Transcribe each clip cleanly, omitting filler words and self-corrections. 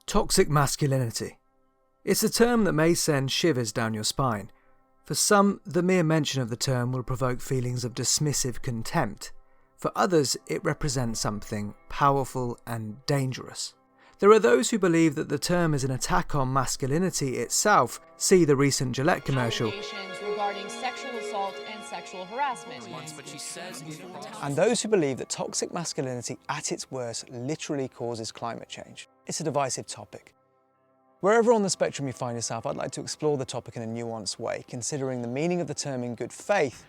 Toxic masculinity. It's a term that may send shivers down your spine. For some, the mere mention of the term will provoke feelings of dismissive contempt. For others, it represents something powerful and dangerous. There are those who believe that the term is an attack on masculinity itself. See the recent Gillette commercial. Regarding sexual assault and sexual harassment. And those who believe that toxic masculinity at its worst literally causes climate change. It's a divisive topic. Wherever on the spectrum you find yourself, I'd like to explore the topic in a nuanced way, considering the meaning of the term in good faith,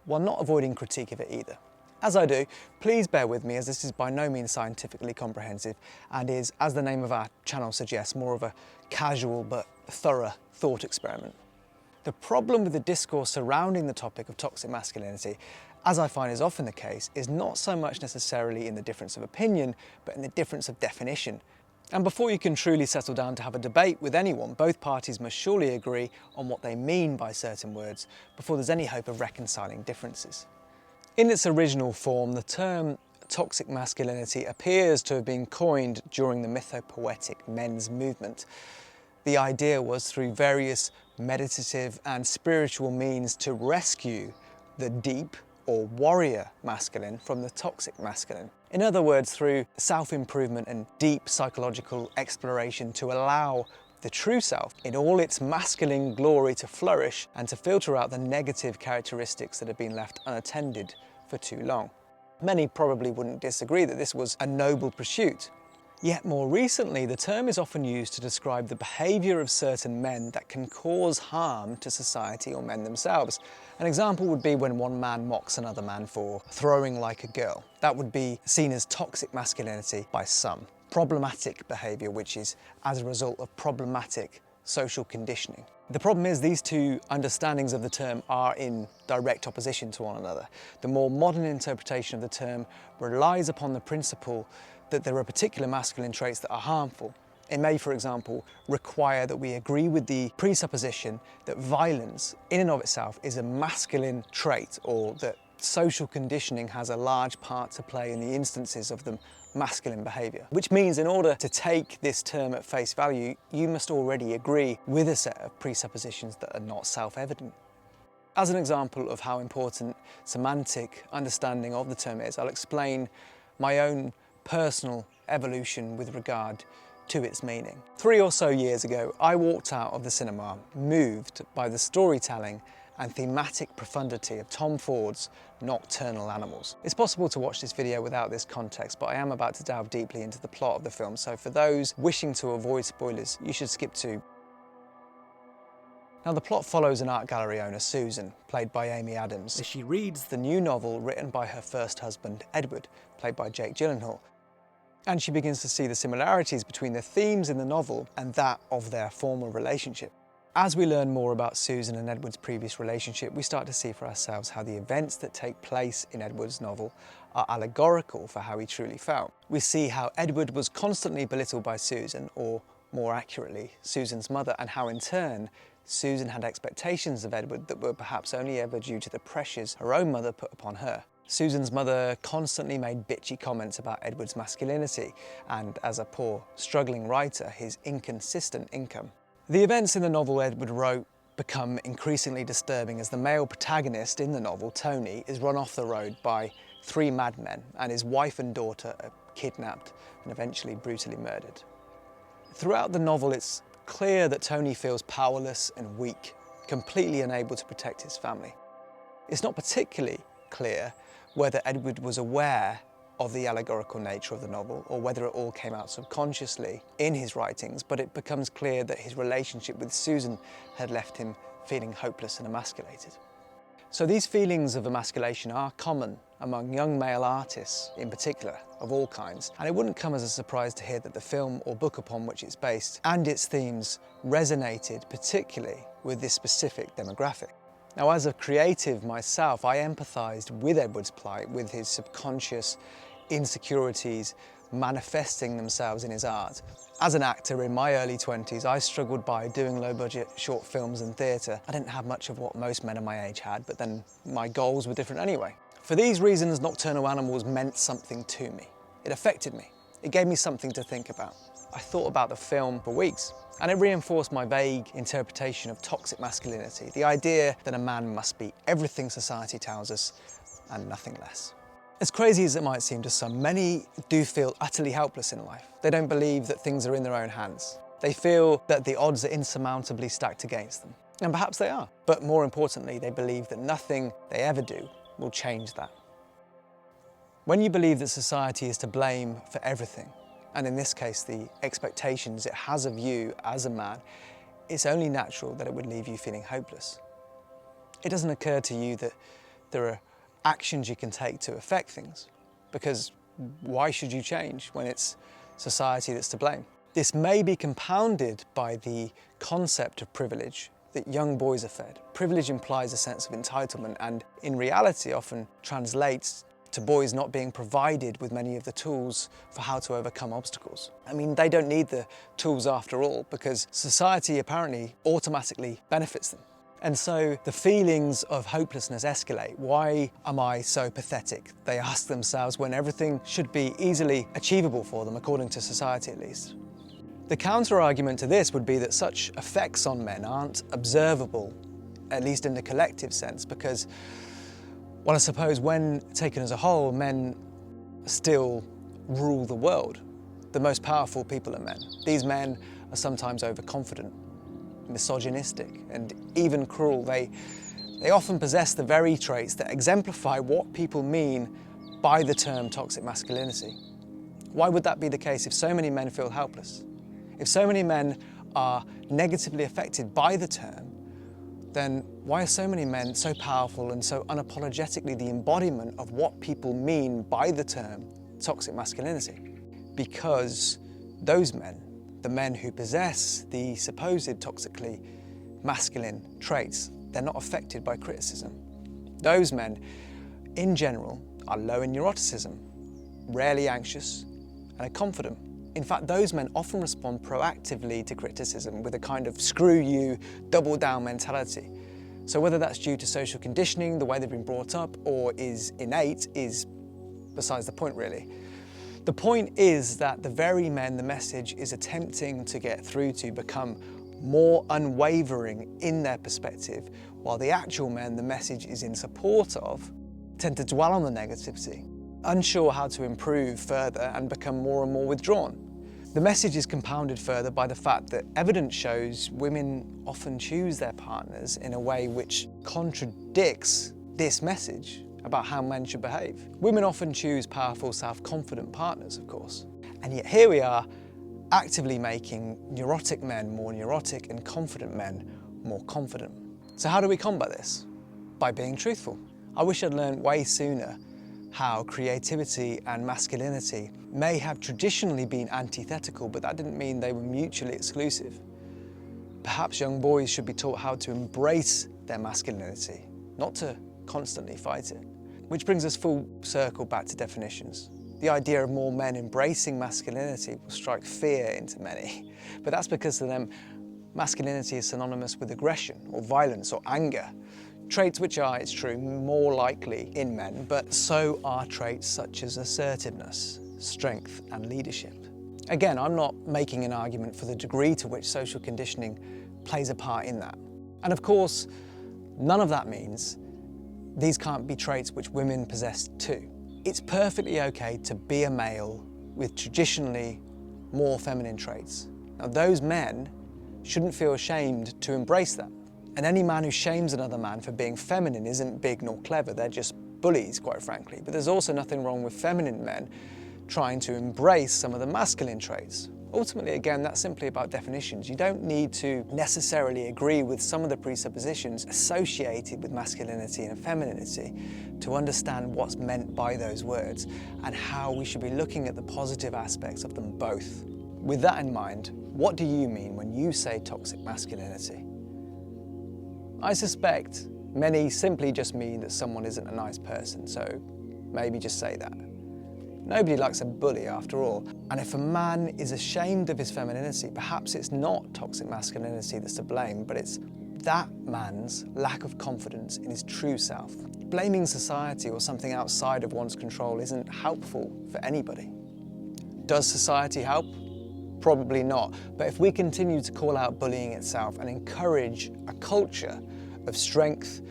while not avoiding critique of it either. As I do, please bear with me, as this is by no means scientifically comprehensive and is, as the name of our channel suggests, more of a casual but thorough thought experiment. The problem with the discourse surrounding the topic of toxic masculinity, as I find is often the case, is not so much necessarily in the difference of opinion, but in the difference of definition. And before you can truly settle down to have a debate with anyone, both parties must surely agree on what they mean by certain words before there's any hope of reconciling differences. In its original form, the term toxic masculinity appears to have been coined during the mythopoetic men's movement. The idea was through various meditative and spiritual means to rescue the deep or warrior masculine from the toxic masculine. In other words, through self-improvement and deep psychological exploration to allow the true self in all its masculine glory to flourish and to filter out the negative characteristics that have been left unattended for too long. Many probably wouldn't disagree that this was a noble pursuit. Yet more recently, the term is often used to describe the behaviour of certain men that can cause harm to society or men themselves. An example would be when one man mocks another man for throwing like a girl. That would be seen as toxic masculinity by some. Problematic behaviour, which is as a result of problematic social conditioning. The problem is these two understandings of the term are in direct opposition to one another. The more modern interpretation of the term relies upon the principle that there are particular masculine traits that are harmful. It may, for example, require that we agree with the presupposition that violence in and of itself is a masculine trait, or that social conditioning has a large part to play in the instances of the masculine behaviour. Which means in order to take this term at face value, you must already agree with a set of presuppositions that are not self-evident. As an example of how important semantic understanding of the term is, I'll explain my own personal evolution with regard to its meaning. 3 or so years ago, I walked out of the cinema moved by the storytelling and thematic profundity of Tom Ford's Nocturnal Animals. It's possible to watch this video without this context, but I am about to delve deeply into the plot of the film, so for those wishing to avoid spoilers, you should skip to. Now, the plot follows an art gallery owner, Susan, played by Amy Adams, as she reads the new novel written by her first husband, Edward, played by Jake Gyllenhaal. And she begins to see the similarities between the themes in the novel and that of their former relationship. As we learn more about Susan and Edward's previous relationship, we start to see for ourselves how the events that take place in Edward's novel are allegorical for how he truly felt. We see how Edward was constantly belittled by Susan, or more accurately, Susan's mother, and how in turn, Susan had expectations of Edward that were perhaps only ever due to the pressures her own mother put upon her. Susan's mother constantly made bitchy comments about Edward's masculinity and, as a poor, struggling writer, his inconsistent income. The events in the novel Edward wrote become increasingly disturbing as the male protagonist in the novel, Tony, is run off the road by 3 madmen and his wife and daughter are kidnapped and eventually brutally murdered. Throughout the novel, it's clear that Tony feels powerless and weak, completely unable to protect his family. It's not particularly clear whether Edward was aware of the allegorical nature of the novel or whether it all came out subconsciously in his writings, but it becomes clear that his relationship with Susan had left him feeling hopeless and emasculated. So these feelings of emasculation are common among young male artists in particular, of all kinds, and it wouldn't come as a surprise to hear that the film or book upon which it's based and its themes resonated particularly with this specific demographic. Now, as a creative myself, I empathised with Edward's plight, with his subconscious insecurities manifesting themselves in his art. As an actor in my early 20s, I struggled by doing low-budget short films and theatre. I didn't have much of what most men of my age had, but then my goals were different anyway. For these reasons, Nocturnal Animals meant something to me. It affected me. It gave me something to think about. I thought about the film for weeks, and it reinforced my vague interpretation of toxic masculinity, the idea that a man must be everything society tells us and nothing less. As crazy as it might seem to some, many do feel utterly helpless in life. They don't believe that things are in their own hands. They feel that the odds are insurmountably stacked against them. And perhaps they are. But more importantly, they believe that nothing they ever do will change that. When you believe that society is to blame for everything, and in this case the expectations it has of you as a man, it's only natural that it would leave you feeling hopeless. It doesn't occur to you that there are actions you can take to affect things, because why should you change when it's society that's to blame? This may be compounded by the concept of privilege that young boys are fed. Privilege implies a sense of entitlement, and in reality often translates to boys not being provided with many of the tools for how to overcome obstacles. I mean, they don't need the tools after all, because society apparently automatically benefits them. And so the feelings of hopelessness escalate. Why am I so pathetic? They ask themselves when everything should be easily achievable for them, according to society at least. The counter-argument to this would be that such effects on men aren't observable, at least in the collective sense, because, well, I suppose when taken as a whole, men still rule the world. The most powerful people are men. These men are sometimes overconfident, misogynistic, and even cruel. They often possess the very traits that exemplify what people mean by the term toxic masculinity. Why would that be the case if so many men feel helpless? If so many men are negatively affected by the term, then why are so many men so powerful and so unapologetically the embodiment of what people mean by the term toxic masculinity? Because those men, the men who possess the supposed toxically masculine traits, they're not affected by criticism. Those men, in general, are low in neuroticism, rarely anxious, and are confident. In fact, those men often respond proactively to criticism with a kind of screw you, double down mentality. So whether that's due to social conditioning, the way they've been brought up, or is innate, is besides the point really. The point is that the very men the message is attempting to get through to become more unwavering in their perspective, while the actual men the message is in support of tend to dwell on the negativity, unsure how to improve further and become more and more withdrawn. The message is compounded further by the fact that evidence shows women often choose their partners in a way which contradicts this message about how men should behave. Women often choose powerful, self-confident partners, of course. And yet here we are, actively making neurotic men more neurotic and confident men more confident. So how do we combat this? By being truthful. I wish I'd learned way sooner how creativity and masculinity may have traditionally been antithetical, but that didn't mean they were mutually exclusive. Perhaps young boys should be taught how to embrace their masculinity, not to constantly fight it. Which brings us full circle back to definitions. The idea of more men embracing masculinity will strike fear into many, but that's because to them, masculinity is synonymous with aggression or violence or anger. Traits which are, it's true, more likely in men, but so are traits such as assertiveness, strength, and leadership. Again, I'm not making an argument for the degree to which social conditioning plays a part in that. And of course, none of that means these can't be traits which women possess too. It's perfectly okay to be a male with traditionally more feminine traits. Now, those men shouldn't feel ashamed to embrace that. And any man who shames another man for being feminine isn't big nor clever, they're just bullies, quite frankly. But there's also nothing wrong with feminine men trying to embrace some of the masculine traits. Ultimately, again, that's simply about definitions. You don't need to necessarily agree with some of the presuppositions associated with masculinity and femininity to understand what's meant by those words and how we should be looking at the positive aspects of them both. With that in mind, what do you mean when you say toxic masculinity? I suspect many simply just mean that someone isn't a nice person, so maybe just say that. Nobody likes a bully after all, and if a man is ashamed of his femininity, perhaps it's not toxic masculinity that's to blame, but it's that man's lack of confidence in his true self. Blaming society or something outside of one's control isn't helpful for anybody. Does society help? Probably not. But if we continue to call out bullying itself and encourage a culture of strength,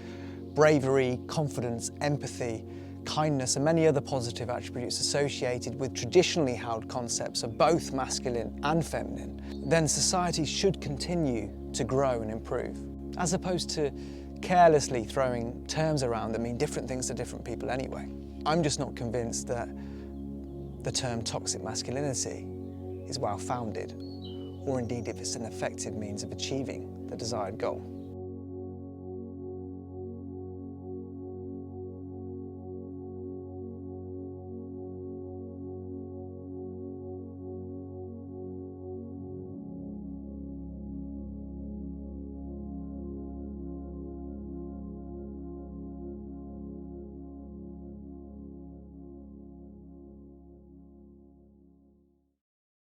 bravery, confidence, empathy, kindness, and many other positive attributes associated with traditionally held concepts of both masculine and feminine, then society should continue to grow and improve, as opposed to carelessly throwing terms around that mean different things to different people anyway. I'm just not convinced that the term toxic masculinity is well-founded, or indeed if it's an effective means of achieving the desired goal.